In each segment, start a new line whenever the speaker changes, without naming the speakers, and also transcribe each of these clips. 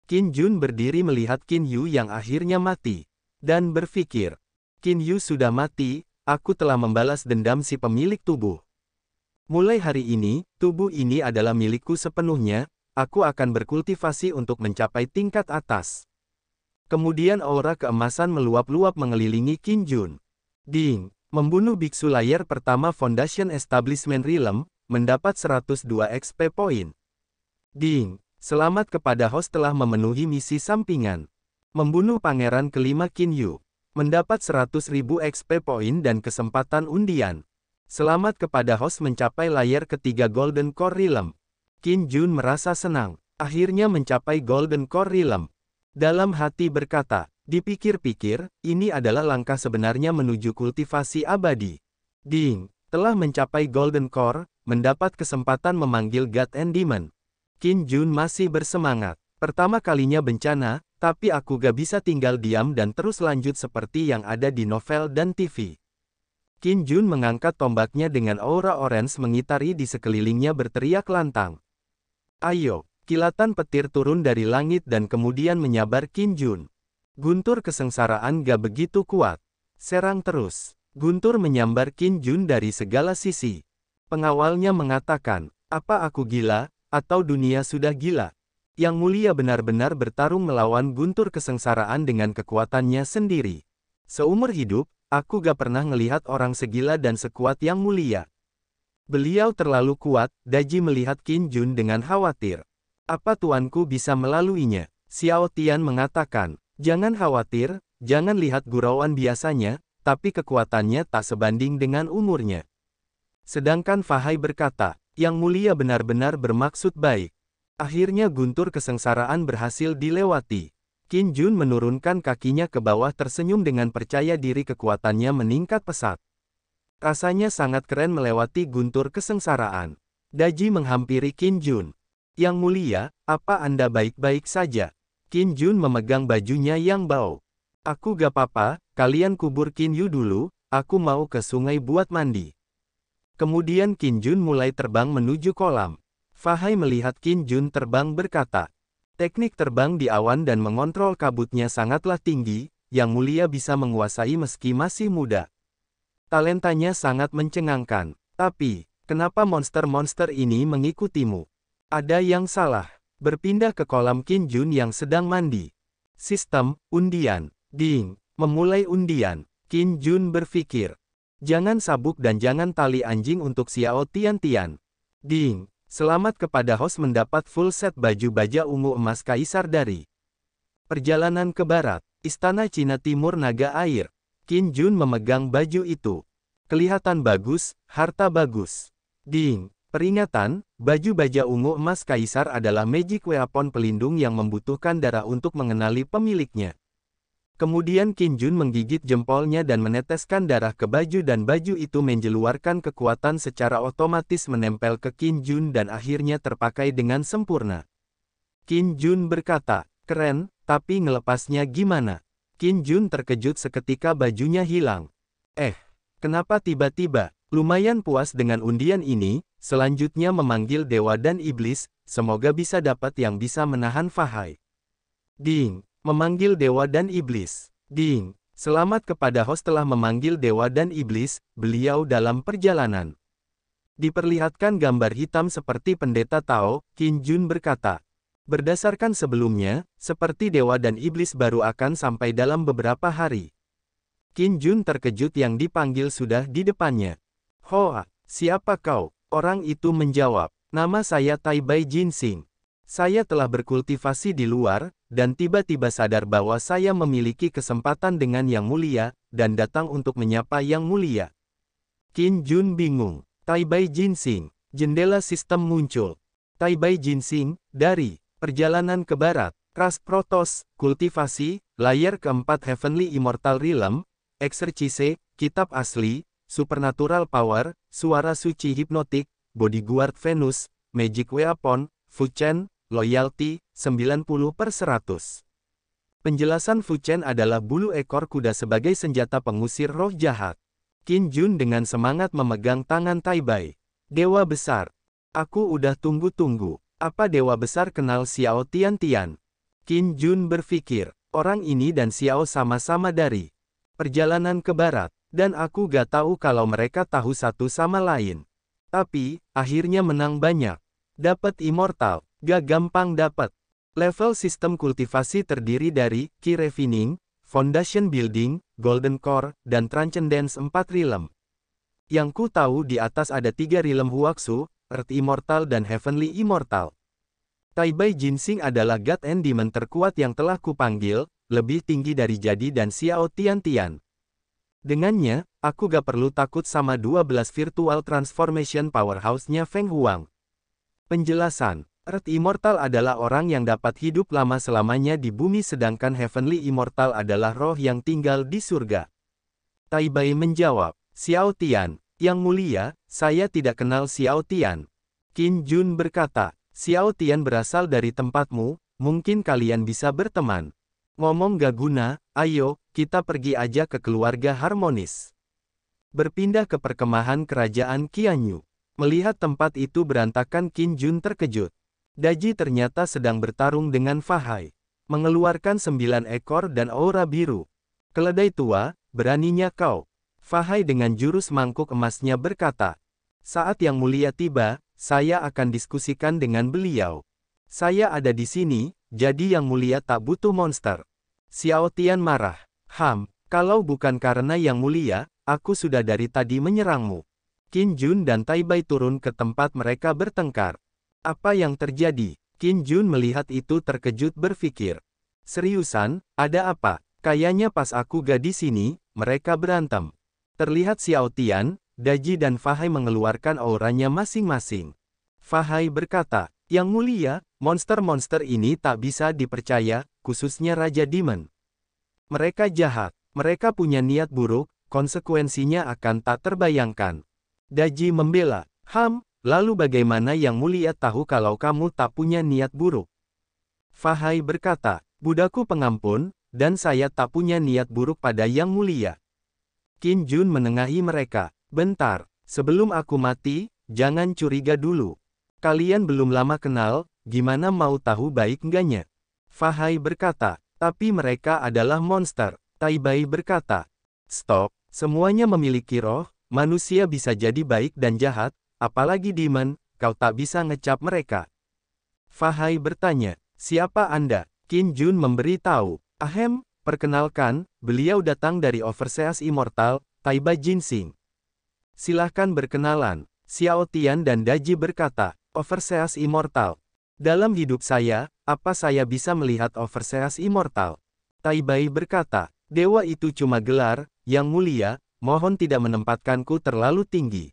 Qin Jun berdiri melihat Qin Yu yang akhirnya mati. Dan berpikir, Qin Yu sudah mati, aku telah membalas dendam si pemilik tubuh. Mulai hari ini, tubuh ini adalah milikku sepenuhnya, aku akan berkultivasi untuk mencapai tingkat atas. Kemudian aura keemasan meluap-luap mengelilingi Qin Jun. Ding, membunuh biksu layar pertama Foundation Establishment Realm, mendapat 102 XP point. Ding, selamat kepada host telah memenuhi misi sampingan. Membunuh pangeran kelima Qin Yu, mendapat 100.000 XP point dan kesempatan undian. Selamat kepada host mencapai layar ketiga Golden Core Realm. Qin Jun merasa senang, akhirnya mencapai Golden Core Realm. Dalam hati berkata, dipikir-pikir, ini adalah langkah sebenarnya menuju kultivasi abadi. Ding, telah mencapai Golden Core, mendapat kesempatan memanggil God and Demon. Qin Jun masih bersemangat. Pertama kalinya bencana, tapi aku gak bisa tinggal diam dan terus lanjut seperti yang ada di novel dan TV. Qin Jun mengangkat tombaknya dengan aura orange mengitari di sekelilingnya berteriak lantang. Ayo, kilatan petir turun dari langit dan kemudian menyabar Qin Jun. Guntur kesengsaraan gak begitu kuat. Serang terus. Guntur menyambar Qin Jun dari segala sisi. Pengawalnya mengatakan, apa aku gila, atau dunia sudah gila? Yang Mulia benar-benar bertarung melawan guntur kesengsaraan dengan kekuatannya sendiri. Seumur hidup, aku gak pernah ngelihat orang segila dan sekuat Yang Mulia. Beliau terlalu kuat, Daji melihat Qin Jun dengan khawatir. Apa tuanku bisa melaluinya? Xiao Tian mengatakan, jangan khawatir, jangan lihat gurauan biasanya, tapi kekuatannya tak sebanding dengan umurnya. Sedangkan Fahai berkata, Yang Mulia benar-benar bermaksud baik. Akhirnya guntur kesengsaraan berhasil dilewati. Qin Jun menurunkan kakinya ke bawah tersenyum dengan percaya diri kekuatannya meningkat pesat. Rasanya sangat keren melewati guntur kesengsaraan. Daji menghampiri Qin Jun. Yang Mulia, apa Anda baik-baik saja? Qin Jun memegang bajunya yang bau. Aku gak apa-apa, kalian kubur Qin Yu dulu, aku mau ke sungai buat mandi. Kemudian Qin Jun mulai terbang menuju kolam. Fahai melihat Qin Jun terbang berkata, teknik terbang di awan dan mengontrol kabutnya sangatlah tinggi, Yang Mulia bisa menguasai meski masih muda. Talentanya sangat mencengangkan. Tapi, kenapa monster-monster ini mengikutimu? Ada yang salah. Berpindah ke kolam Qin Jun yang sedang mandi. Sistem, undian. Ding, memulai undian. Qin Jun berpikir. Jangan sabuk dan jangan tali anjing untuk Xiao Tian. Ding. Selamat kepada host mendapat full set baju baja ungu emas kaisar dari perjalanan ke barat, Istana Cina Timur Naga Air. Qin Jun memegang baju itu. Kelihatan bagus, harta bagus. Ding, peringatan, baju baja ungu emas kaisar adalah magic weapon pelindung yang membutuhkan darah untuk mengenali pemiliknya. Kemudian Qin Jun menggigit jempolnya dan meneteskan darah ke baju dan baju itu mengeluarkan kekuatan secara otomatis menempel ke Qin Jun dan akhirnya terpakai dengan sempurna. Qin Jun berkata, keren, tapi ngelepasnya gimana? Qin Jun terkejut seketika bajunya hilang. Kenapa tiba-tiba? Lumayan puas dengan undian ini, selanjutnya memanggil dewa dan iblis, semoga bisa dapat yang bisa menahan Fahai. Ding. Memanggil dewa dan iblis. Ding, selamat kepada host telah memanggil dewa dan iblis, beliau dalam perjalanan. Diperlihatkan gambar hitam seperti pendeta Tao, Qin Jun berkata. Berdasarkan sebelumnya, seperti dewa dan iblis baru akan sampai dalam beberapa hari. Qin Jun terkejut yang dipanggil sudah di depannya. Hoa, siapa kau? Orang itu menjawab, nama saya Tai Bai Jinsing. Saya telah berkultivasi di luar, dan tiba-tiba sadar bahwa saya memiliki kesempatan dengan Yang Mulia, dan datang untuk menyapa Yang Mulia. Qin Jun bingung. Tai Bai Jinsing, jendela sistem muncul. Tai Bai Jinsing, dari perjalanan ke barat, Ras Protos, kultivasi, layar keempat Heavenly Immortal Realm, Exercise, kitab asli, supernatural power, suara suci hipnotik, bodyguard Venus, magic weapon, Fuchen, loyalty, 90/100. Penjelasan Fuchen adalah bulu ekor kuda sebagai senjata pengusir roh jahat. Qin Jun dengan semangat memegang tangan Tai Bai. Dewa besar. Aku udah tunggu-tunggu. Apa dewa besar kenal Xiao Tian? Qin Jun berpikir, orang ini dan Xiao sama-sama dari perjalanan ke barat, dan aku gak tahu kalau mereka tahu satu sama lain. Tapi, akhirnya menang banyak. Dapat immortal, gak gampang dapat. Level sistem kultivasi terdiri dari Key Refining, Foundation Building, Golden Core, dan Transcendence 4 Realm. Yang ku tahu di atas ada 3 Realm Huaxu, Earth Immortal dan Heavenly Immortal. Taibai Jinsing adalah God and Demon terkuat yang telah kupanggil, lebih tinggi dari Jadi dan Xiao Tian. Dengannya, aku gak perlu takut sama 12 Virtual Transformation Powerhouse-nya Feng Huang. Penjelasan, Earth Immortal adalah orang yang dapat hidup lama selamanya di bumi sedangkan Heavenly Immortal adalah roh yang tinggal di surga. Taibai menjawab, Xiao Tian, yang mulia, saya tidak kenal Xiao Tian. Qin Jun berkata, Xiao Tian berasal dari tempatmu, mungkin kalian bisa berteman. Ngomong gak guna, ayo, kita pergi aja ke keluarga harmonis. Berpindah ke perkemahan kerajaan Qianyu. Melihat tempat itu berantakan Qin Jun terkejut. Daji ternyata sedang bertarung dengan Fahai. Mengeluarkan 9 ekor dan aura biru. Keledai tua, beraninya kau. Fahai dengan jurus mangkuk emasnya berkata. Saat yang mulia tiba, saya akan diskusikan dengan beliau. Saya ada di sini, jadi yang mulia tak butuh monster. Xiao Tian marah. Kalau bukan karena yang mulia, aku sudah dari tadi menyerangmu. Qin Jun dan Taibai turun ke tempat mereka bertengkar. Apa yang terjadi? Qin Jun melihat itu terkejut berpikir. Seriusan, ada apa? Kayaknya pas aku gak di sini, mereka berantem. Terlihat Xiao Tian, Daji dan Fahai mengeluarkan auranya masing-masing. Fahai berkata, yang mulia, monster-monster ini tak bisa dipercaya, khususnya Raja Demon. Mereka jahat, mereka punya niat buruk, konsekuensinya akan tak terbayangkan. Daji membela, lalu bagaimana yang mulia tahu kalau kamu tak punya niat buruk? Fahai berkata, budaku pengampun, dan saya tak punya niat buruk pada yang mulia. Qin Jun menengahi mereka. Bentar, sebelum aku mati, jangan curiga dulu. Kalian belum lama kenal, gimana mau tahu baik enggaknya? Fahai berkata, tapi mereka adalah monster. Taibai berkata, stop, semuanya memiliki roh, manusia bisa jadi baik dan jahat, apalagi demon, kau tak bisa ngecap mereka. Fahai bertanya, siapa Anda? Qin Jun memberi tahu, perkenalkan, beliau datang dari Overseas Immortal, Taibai Jinsing. Silahkan berkenalan. Xiao Tian dan Daji berkata, Overseas Immortal. Dalam hidup saya, apa saya bisa melihat Overseas Immortal? Taibai berkata, dewa itu cuma gelar, yang mulia, mohon tidak menempatkanku terlalu tinggi.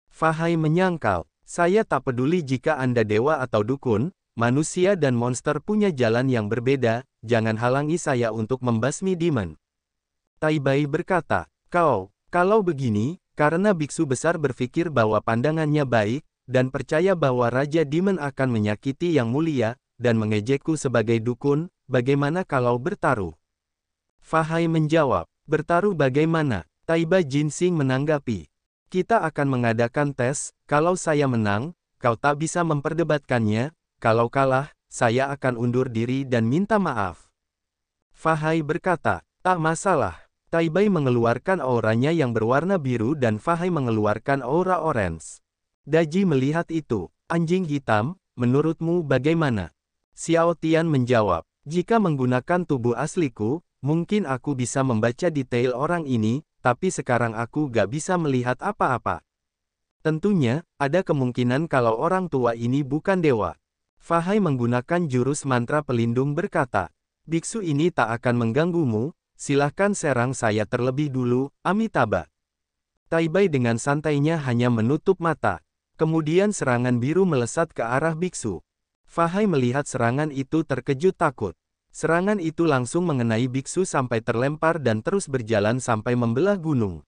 Fahai menyangkal, saya tak peduli jika Anda dewa atau dukun, manusia dan monster punya jalan yang berbeda, jangan halangi saya untuk membasmi demon. Taibai berkata, kalau begini, karena biksu besar berpikir bahwa pandangannya baik, dan percaya bahwa Raja Demon akan menyakiti yang mulia, dan mengejekku sebagai dukun, bagaimana kalau bertaruh? Fahai menjawab, bertaruh bagaimana? Taibai Jinsing menanggapi, kita akan mengadakan tes, kalau saya menang, kau tak bisa memperdebatkannya, kalau kalah, saya akan undur diri dan minta maaf. Fahai berkata, tak masalah. Taibai mengeluarkan auranya yang berwarna biru dan Fahai mengeluarkan aura orange. Daji melihat itu. Anjing hitam, menurutmu bagaimana? Xiao Tian menjawab, jika menggunakan tubuh asliku, mungkin aku bisa membaca detail orang ini, tapi sekarang aku gak bisa melihat apa-apa. Tentunya, ada kemungkinan kalau orang tua ini bukan dewa. Fahai menggunakan jurus mantra pelindung berkata, biksu ini tak akan mengganggumu, silahkan serang saya terlebih dulu, Amitabha. Taibai dengan santainya hanya menutup mata. Kemudian serangan biru melesat ke arah biksu. Fahai melihat serangan itu terkejut takut. Serangan itu langsung mengenai biksu sampai terlempar dan terus berjalan sampai membelah gunung.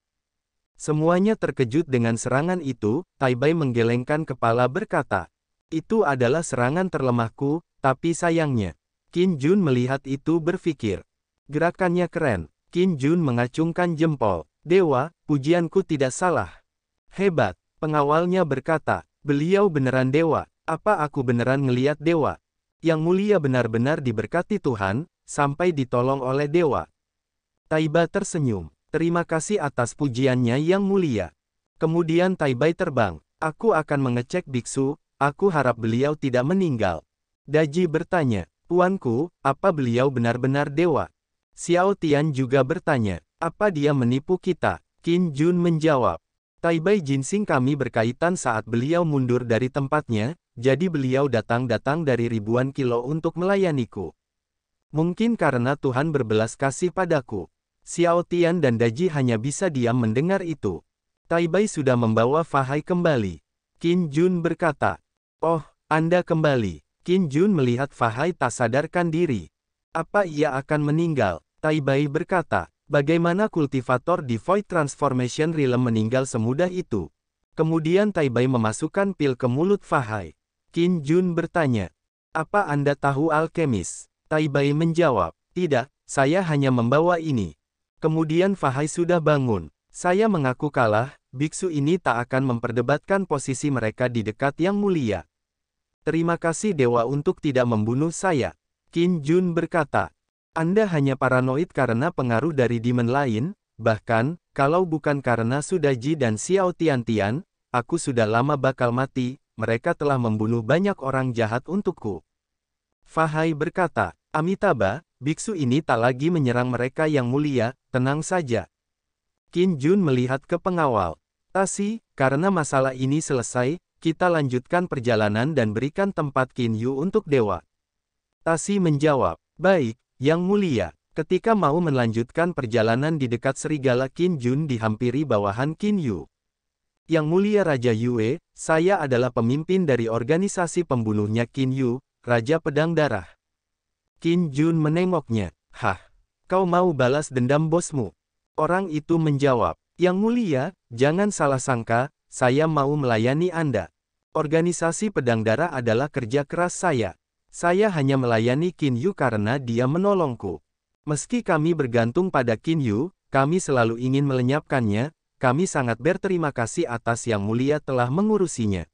Semuanya terkejut dengan serangan itu, Taibai menggelengkan kepala berkata, itu adalah serangan terlemahku, tapi sayangnya. Qin Jun melihat itu berpikir. Gerakannya keren. Qin Jun mengacungkan jempol. Dewa, pujianku tidak salah. Hebat. Pengawalnya berkata, beliau beneran dewa. Apa aku beneran ngeliat dewa? Yang Mulia benar-benar diberkati Tuhan, sampai ditolong oleh dewa. Taibai tersenyum. Terima kasih atas pujiannya Yang Mulia. Kemudian Taibai terbang. Aku akan mengecek biksu, aku harap beliau tidak meninggal. Daji bertanya, Tuanku, apa beliau benar-benar dewa? Xiao Tian juga bertanya, apa dia menipu kita? Qin Jun menjawab, Taibai Jinsing kami berkaitan saat beliau mundur dari tempatnya, jadi beliau datang-datang dari ribuan kilo untuk melayaniku. Mungkin karena Tuhan berbelas kasih padaku. Xiao Tian dan Daji hanya bisa diam mendengar itu. Taibai sudah membawa Fahai kembali. Qin Jun berkata, oh, Anda kembali. Qin Jun melihat Fahai tak sadarkan diri. Apa ia akan meninggal? Taibai berkata, bagaimana kultivator di Void Transformation Realm meninggal semudah itu? Kemudian Taibai memasukkan pil ke mulut Fahai. Qin Jun bertanya, apa Anda tahu alkemis? Taibai menjawab, tidak, saya hanya membawa ini. Kemudian Fahai sudah bangun. Saya mengaku kalah, biksu ini tak akan memperdebatkan posisi mereka di dekat Yang Mulia. Terima kasih dewa untuk tidak membunuh saya. Qin Jun berkata, Anda hanya paranoid karena pengaruh dari demon lain, bahkan, kalau bukan karena Sudaji dan Xiao Tian, aku sudah lama bakal mati, mereka telah membunuh banyak orang jahat untukku. Fahai berkata, Amitabha, biksu ini tak lagi menyerang mereka Yang Mulia, tenang saja. Qin Jun melihat ke pengawal. Tasi, karena masalah ini selesai, kita lanjutkan perjalanan dan berikan tempat Qin Yu untuk dewa. Tasi menjawab, baik, Yang Mulia. Ketika mau melanjutkan perjalanan di dekat serigala Qin Jun dihampiri bawahan Qin Yu. Yang Mulia Raja Yue, saya adalah pemimpin dari organisasi pembunuhnya Qin Yu, Raja Pedang Darah. Qin Jun menengoknya, hah, kau mau balas dendam bosmu? Orang itu menjawab, Yang Mulia, jangan salah sangka, saya mau melayani Anda. Organisasi Pedang Darah adalah kerja keras saya. Saya hanya melayani Qin Yu karena dia menolongku. Meski kami bergantung pada Qin Yu, kami selalu ingin melenyapkannya, kami sangat berterima kasih atas Yang Mulia telah mengurusinya.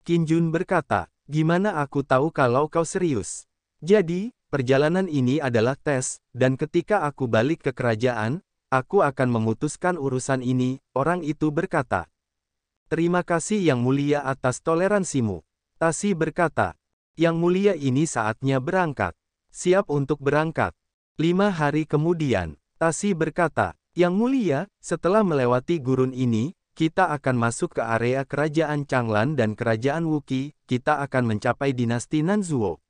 Qin Jun berkata, gimana aku tahu kalau kau serius? Jadi, perjalanan ini adalah tes, dan ketika aku balik ke kerajaan, aku akan memutuskan urusan ini, orang itu berkata. Terima kasih Yang Mulia atas toleransimu. Tasi berkata, Yang Mulia ini saatnya berangkat. Siap untuk berangkat. 5 hari kemudian, Tasi berkata, Yang Mulia, setelah melewati gurun ini, kita akan masuk ke area kerajaan Changlan dan kerajaan Wuqi, kita akan mencapai dinasti Nanzuo.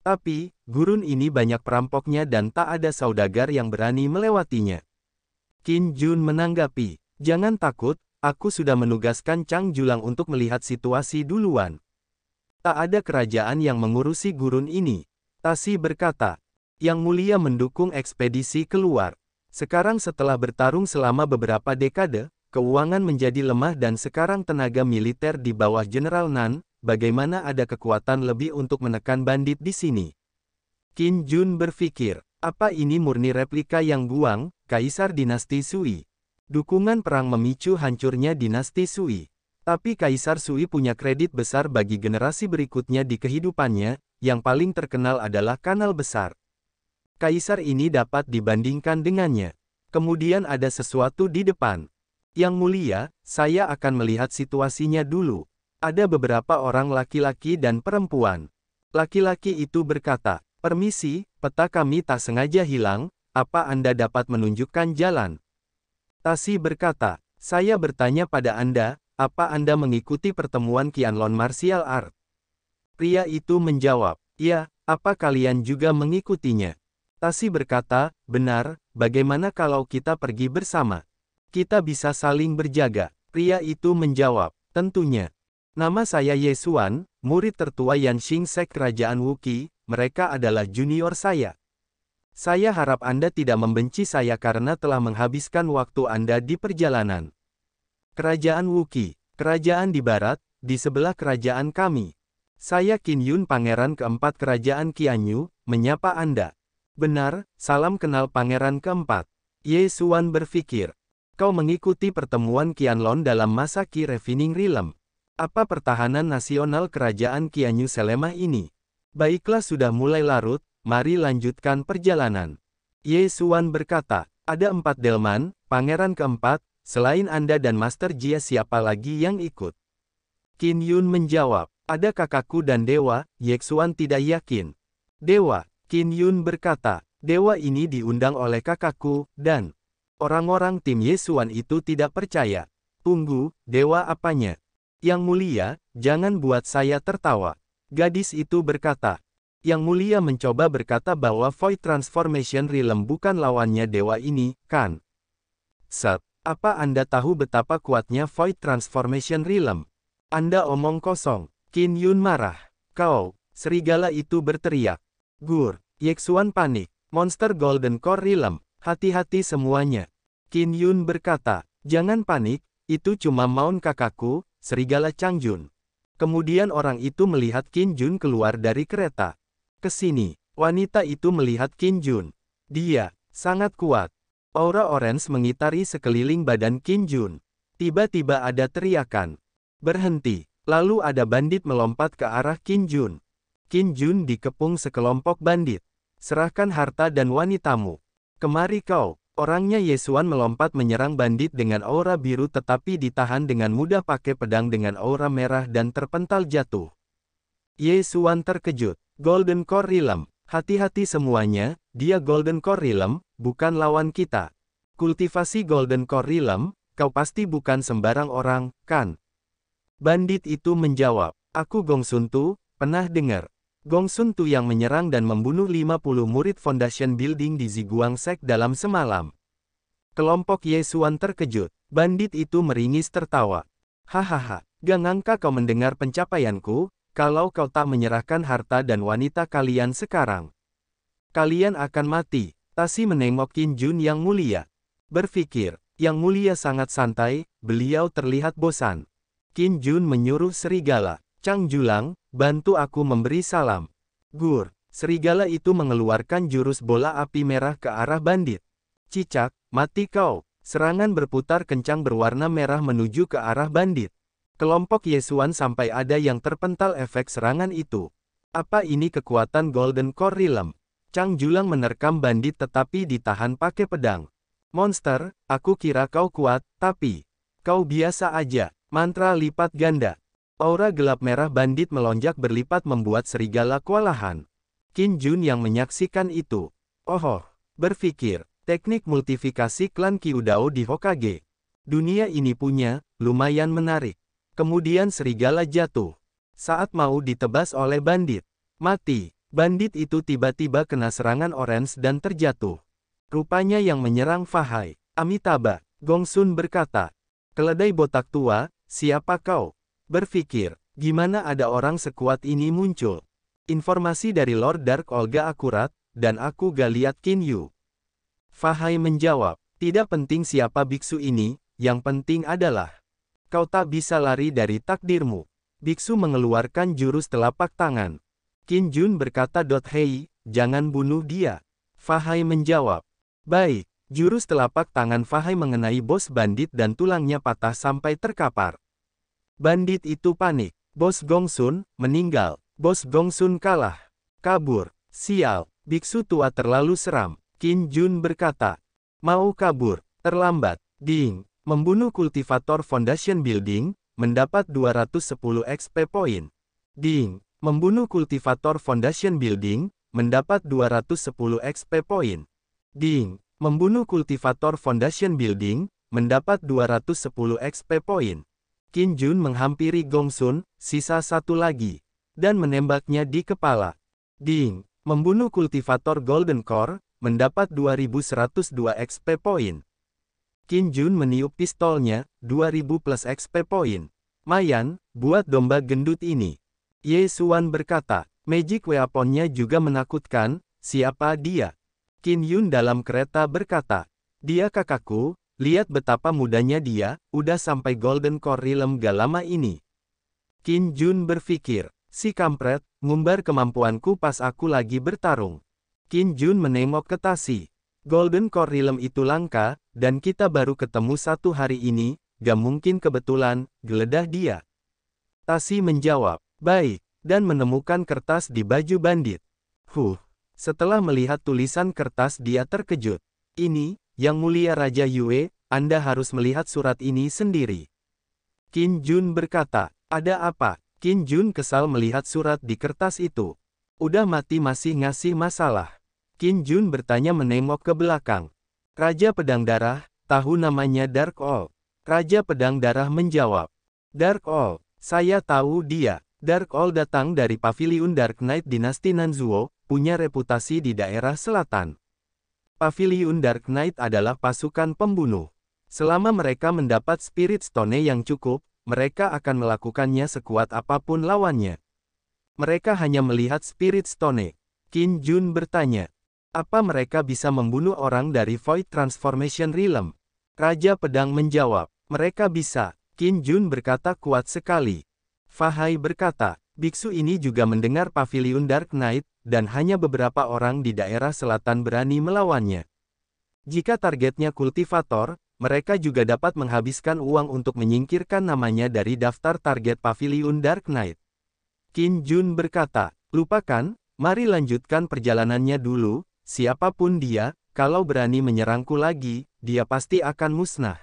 Tapi, gurun ini banyak perampoknya dan tak ada saudagar yang berani melewatinya. Qin Jun menanggapi, jangan takut, aku sudah menugaskan Chang Julang untuk melihat situasi duluan. Tak ada kerajaan yang mengurusi gurun ini. Tasi berkata, Yang Mulia mendukung ekspedisi keluar. Sekarang setelah bertarung selama beberapa dekade, keuangan menjadi lemah dan sekarang tenaga militer di bawah General Nan, bagaimana ada kekuatan lebih untuk menekan bandit di sini? Qin Jun berpikir, apa ini murni replika Yang Guang, Kaisar Dinasti Sui? Dukungan perang memicu hancurnya Dinasti Sui. Tapi Kaisar Sui punya kredit besar bagi generasi berikutnya di kehidupannya, yang paling terkenal adalah Kanal Besar. Kaisar ini dapat dibandingkan dengannya. Kemudian ada sesuatu di depan. Yang Mulia, saya akan melihat situasinya dulu. Ada beberapa orang laki-laki dan perempuan. Laki-laki itu berkata, permisi, peta kami tak sengaja hilang, apa Anda dapat menunjukkan jalan? Tasi berkata, saya bertanya pada Anda, apa Anda mengikuti pertemuan Qianlong Martial Art? Pria itu menjawab, ya, apa kalian juga mengikutinya? Tasi berkata, benar, bagaimana kalau kita pergi bersama? Kita bisa saling berjaga. Pria itu menjawab, tentunya. Nama saya Ye Xuan, murid tertua Yanxing Sek Kerajaan Wuqi, mereka adalah junior saya. Saya harap Anda tidak membenci saya karena telah menghabiskan waktu Anda di perjalanan. Kerajaan Wuqi, kerajaan di barat, di sebelah kerajaan kami. Saya Qin Yun Pangeran keempat Kerajaan Qianyu, menyapa Anda. Benar, salam kenal Pangeran keempat. Ye Xuan berpikir. Kau mengikuti pertemuan Qianlong dalam masa Qi Refining Realm. Apa pertahanan nasional kerajaan Qianyu selemah ini? Baiklah, sudah mulai larut, mari lanjutkan perjalanan. Ye Xuan berkata, ada 4 delman, pangeran keempat, selain Anda dan Master Jia siapa lagi yang ikut? Qin Yun menjawab, ada kakakku dan dewa. Ye Xuan tidak yakin. Dewa, Qin Yun berkata, dewa ini diundang oleh kakakku, dan orang-orang tim Ye Xuan itu tidak percaya. Tunggu, dewa apanya? Yang mulia, jangan buat saya tertawa. Gadis itu berkata. Yang mulia mencoba berkata bahwa Void Transformation Realm bukan lawannya dewa ini, kan? Set, apa Anda tahu betapa kuatnya Void Transformation Realm? Anda omong kosong. Qin Yun marah. Kau, serigala itu berteriak. Gur, Ye Xuan panik. Monster Golden Core Realm, hati-hati semuanya. Qin Yun berkata, jangan panik, itu cuma maun kakakku, serigala Changjun. Kemudian orang itu melihat Qin Yun keluar dari kereta. Kesini, wanita itu melihat Qin Yun. Dia sangat kuat. Aura orange mengitari sekeliling badan Qin Yun. Tiba-tiba ada teriakan. Berhenti. Lalu ada bandit melompat ke arah Qin Yun. Qin Yun dikepung sekelompok bandit. Serahkan harta dan wanitamu. Kemari kau. Orangnya Ye Xuan melompat menyerang bandit dengan aura biru tetapi ditahan dengan mudah pakai pedang dengan aura merah dan terpental jatuh. Ye Xuan terkejut. Golden Core Realm, hati-hati semuanya, dia Golden Core Realm, bukan lawan kita. Kultivasi Golden Core Realm, kau pasti bukan sembarang orang, kan? Bandit itu menjawab, aku Gong Sun Tu, pernah dengar. Gong Sun Tu yang menyerang dan membunuh 50 murid Foundation Building di Ziguang Sek dalam semalam. Kelompok Ye Xuan terkejut, bandit itu meringis tertawa. Hahaha, gak ngangka kau mendengar pencapaianku. Kalau kau tak menyerahkan harta dan wanita kalian sekarang, kalian akan mati. Tasi menengok Qin Yun yang mulia. Berpikir, yang mulia sangat santai, beliau terlihat bosan. Qin Yun menyuruh serigala, Chang Julang, bantu aku memberi salam. Gur, serigala itu mengeluarkan jurus bola api merah ke arah bandit. Cicak, mati kau. Serangan berputar kencang berwarna merah menuju ke arah bandit. Kelompok Ye Xuan sampai ada yang terpental efek serangan itu. Apa ini kekuatan Golden Core Realm? Chang Julang menerkam bandit tetapi ditahan pakai pedang. Monster, aku kira kau kuat, tapi kau biasa aja. Mantra lipat ganda. Aura gelap merah bandit melonjak berlipat membuat serigala kewalahan. Qin Yun yang menyaksikan itu. Oh, berpikir, teknik multifikasi klan Qiudao di Hokage. Dunia ini punya, lumayan menarik. Kemudian serigala jatuh. Saat mau ditebas oleh bandit. Mati. Bandit itu tiba-tiba kena serangan orange dan terjatuh. Rupanya yang menyerang Fahai. Amitabha. Gong Sun berkata. Keledai botak tua, siapa kau? Berpikir, gimana ada orang sekuat ini muncul? Informasi dari Lord Dark Olga akurat, dan aku gak lihat Qin Yu. Fahai menjawab, tidak penting siapa biksu ini, yang penting adalah kau tak bisa lari dari takdirmu. Biksu mengeluarkan jurus telapak tangan. Qin Yun berkata, "Hei, jangan bunuh dia." Fahai menjawab, "Baik." Jurus telapak tangan Fahai mengenai bos bandit dan tulangnya patah sampai terkapar. Bandit itu panik. Bos Gong Sun meninggal. Bos Gong Sun kalah. Kabur. Sial, biksu tua terlalu seram. Qin Yun berkata, "Mau kabur, terlambat." Ding. Membunuh kultivator Foundation Building, mendapat 210 XP point. Ding. Membunuh kultivator Foundation Building, mendapat 210 XP point. Ding. Membunuh kultivator Foundation Building, mendapat 210 XP point. Qin Yun menghampiri Gong Sun, sisa satu lagi, dan menembaknya di kepala. Ding. Membunuh kultivator Golden Core, mendapat 2102 XP point. Qin Yun meniup pistolnya, 2000 plus XP point. Mayan, buat domba gendut ini. Ye Xuan berkata, magic weaponnya juga menakutkan, siapa dia? Qin Yun dalam kereta berkata, dia kakakku, lihat betapa mudanya dia, udah sampai Golden Core Realm gak lama ini. Qin Yun berpikir, si kampret, ngumbar kemampuanku pas aku lagi bertarung. Qin Yun menengok ke Tasi. Golden Core Realm itu langka, dan kita baru ketemu satu hari ini, gak mungkin kebetulan, geledah dia. Tasi menjawab, baik, dan menemukan kertas di baju bandit. Setelah melihat tulisan kertas dia terkejut. Ini, Yang Mulia Raja Yue, Anda harus melihat surat ini sendiri. Qin Jun berkata, ada apa? Qin Jun kesal melihat surat di kertas itu. Udah mati masih ngasih masalah. Qin Jun bertanya menengok ke belakang. Raja Pedang Darah, tahu namanya Dark Owl. Raja Pedang Darah menjawab. Dark Owl, saya tahu dia. Dark Owl datang dari Paviliun Dark Knight dinasti Nanzuo, punya reputasi di daerah selatan. Paviliun Dark Knight adalah pasukan pembunuh. Selama mereka mendapat Spirit Stone yang cukup, mereka akan melakukannya sekuat apapun lawannya. Mereka hanya melihat Spirit Stone. Qin Jun bertanya, apa mereka bisa membunuh orang dari Void Transformation Realm? Raja Pedang menjawab, mereka bisa. Qin Jun berkata kuat sekali. Fahai berkata, biksu ini juga mendengar Paviliun Dark Knight, dan hanya beberapa orang di daerah selatan berani melawannya. Jika targetnya kultivator, mereka juga dapat menghabiskan uang untuk menyingkirkan namanya dari daftar target Paviliun Dark Knight. Qin Jun berkata, lupakan, mari lanjutkan perjalanannya dulu. Siapapun dia, kalau berani menyerangku lagi, dia pasti akan musnah.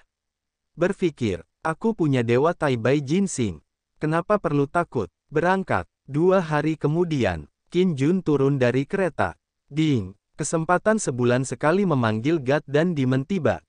Berpikir, aku punya Dewa Taibai Jinsing. Kenapa perlu takut? Berangkat. 2 hari kemudian, Qin Jun turun dari kereta. Ding, kesempatan sebulan sekali memanggil God dan Demon tiba.